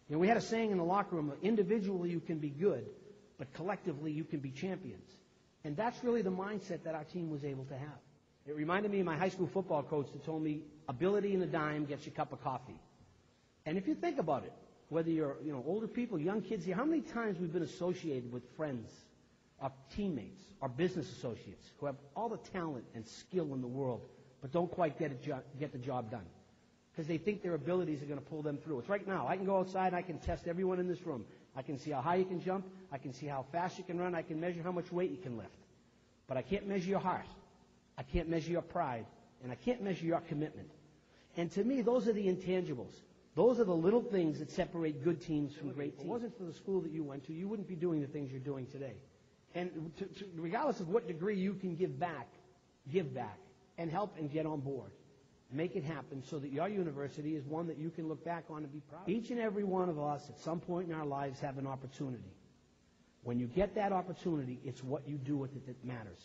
You know, we had a saying in the locker room, individually you can be good, but collectively you can be champions. And that's really the mindset that our team was able to have. It reminded me of my high school football coach that told me, ability and a dime gets you a cup of coffee. And if you think about it, whether you're older people, young kids here, how many times we've been associated with friends, our teammates, our business associates who have all the talent and skill in the world, but don't quite get the job done because they think their abilities are going to pull them through. It's right now. I can go outside and I can test everyone in this room. I can see how high you can jump. I can see how fast you can run. I can measure how much weight you can lift. But I can't measure your heart. I can't measure your pride. And I can't measure your commitment. And to me, those are the intangibles. Those are the little things that separate good teams from great teams. If it wasn't for the school that you went to, you wouldn't be doing the things you're doing today. And regardless of what degree you can give back and help and get on board. Make it happen so that your university is one that you can look back on and be proud of. Each and every one of us at some point in our lives have an opportunity. When you get that opportunity, it's what you do with it that matters.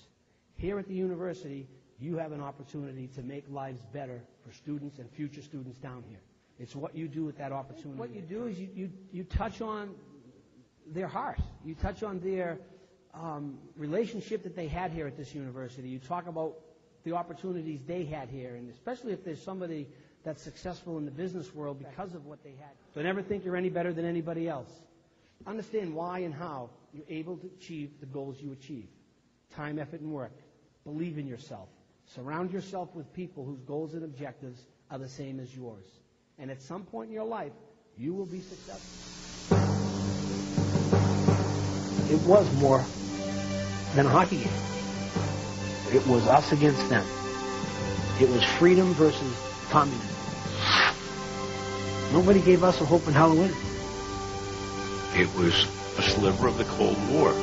Here at the university, you have an opportunity to make lives better for students and future students down here. It's what you do with that opportunity. What you do is you touch on their heart. You touch on their relationship that they had here at this university. You talk about the opportunities they had here, and especially if there's somebody that's successful in the business world because of what they had. So never think you're any better than anybody else. Understand why and how you're able to achieve the goals you achieve. Time, effort, and work. Believe in yourself. Surround yourself with people whose goals and objectives are the same as yours. And at some point in your life, you will be successful. It was more than a hockey game. It was us against them. It was freedom versus communism. Nobody gave us a hope in hell to win. It was a sliver of the Cold War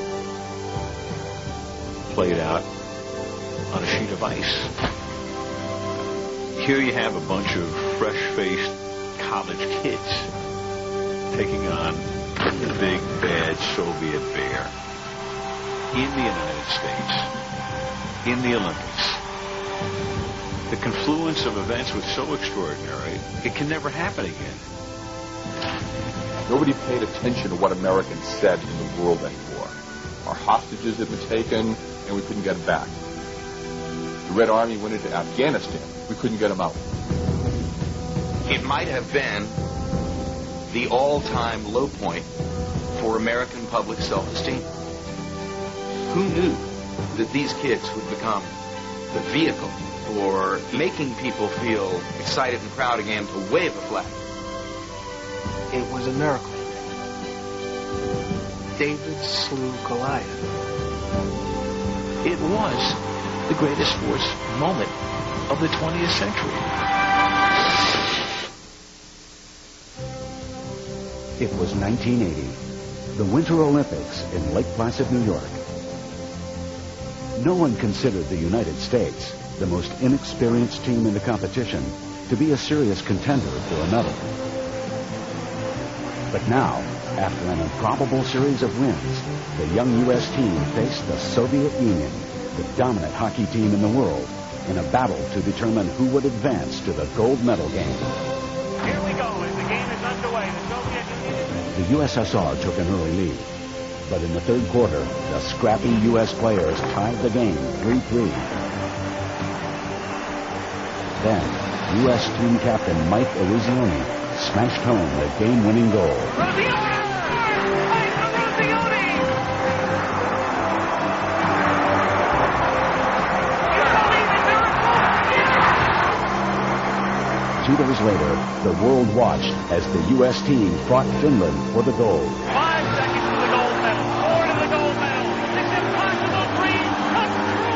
played out on a sheet of ice. Here you have a bunch of fresh-faced college kids taking on the big, bad Soviet bear in the United States, in the Olympics. The confluence of events was so extraordinary, it can never happen again. Nobody paid attention to what Americans said in the world anymore. Our hostages had been taken, and we couldn't get them back. The Red Army went into Afghanistan. We couldn't get them out. It might have been the all-time low point for American public self-esteem. Who knew that these kids would become the vehicle for making people feel excited and proud again to wave a flag? It was a miracle. David slew Goliath. It was the greatest sports moment of the 20th century. It was 1980, the Winter Olympics in Lake Placid, New York. No one considered the United States, the most inexperienced team in the competition, to be a serious contender for a medal. But now, after an improbable series of wins, the young U.S. team faced the Soviet Union, the dominant hockey team in the world, in a battle to determine who would advance to the gold medal game. Here we go as the game is underway. The Soviet Union. The USSR took an early lead, but in the third quarter, the scrappy U.S. players tied the game 3-3. Then, U.S. team captain Mike Eruzione smashed home the game-winning goal. Two days later, the world watched as the U.S. team fought Finland for the gold. 5 seconds to the gold medal. 4 to the gold medal. This impossible dream come true.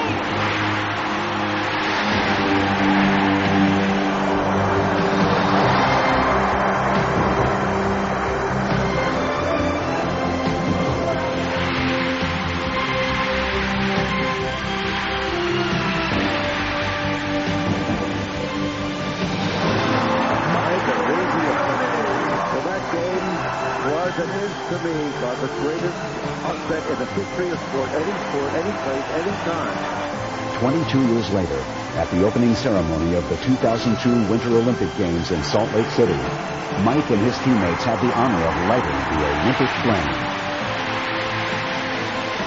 And is, to me, the greatest upset in the history of sport, any place, any time. 22 years later, at the opening ceremony of the 2002 Winter Olympic Games in Salt Lake City, Mike and his teammates had the honor of lighting the Olympic flame.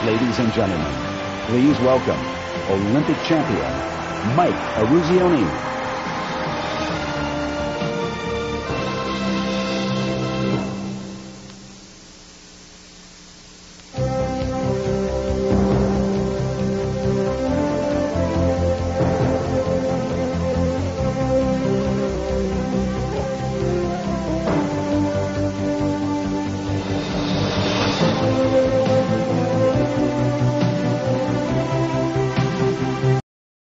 Ladies and gentlemen, please welcome Olympic champion Mike Eruzione.